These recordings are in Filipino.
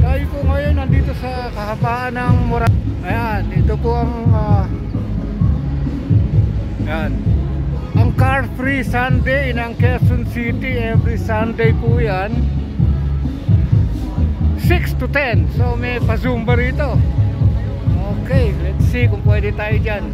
Tayo po ngayon nandito sa kahabaan ng Ayan, ito po ang ayan, ang car free Sunday ng Quezon City. Every Sunday po yan, 6 to 10. So may pa-zumba rito. Okay, let's see kung pwede tayo dyan.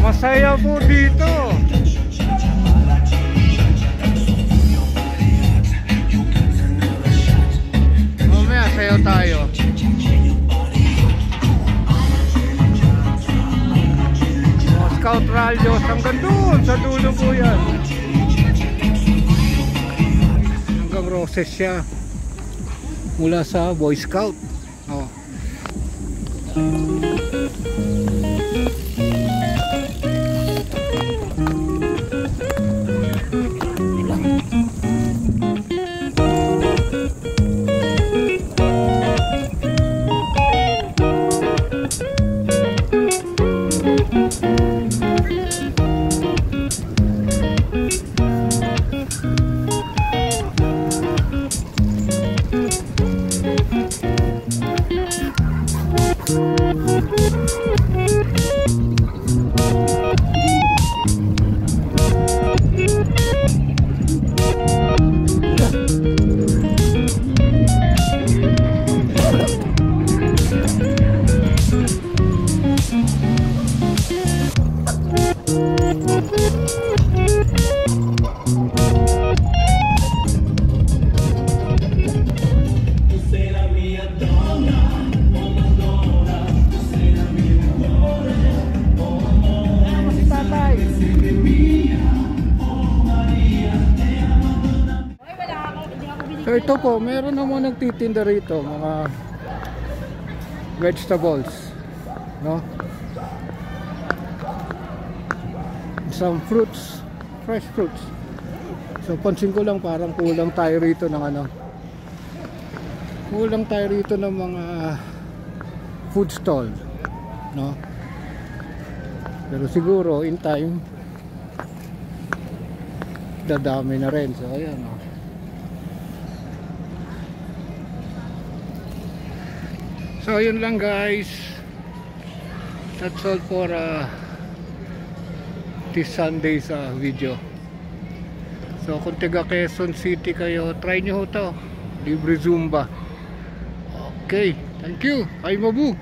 Masaya po dito. Mamaya sayaw tayo. Mga Scout Rallios hanggang doon sa dulo po yan. Hanggang Roses siya. Mula sa Boy Scout. Oh. So ito po, meron naman nagtitinda rito mga vegetables, no? Some fruits, fresh fruits. So pansin ko lang parang kulang tayo rito ng kulang tayo rito ng mga food stall, no? Pero siguro in time dadami na rin. So ayan, no? So yun lang guys, that's all for this Sunday's video. So kung taga Quezon City kayo, try nyo to, libre Zumba. Okay, thank you, ay mabu.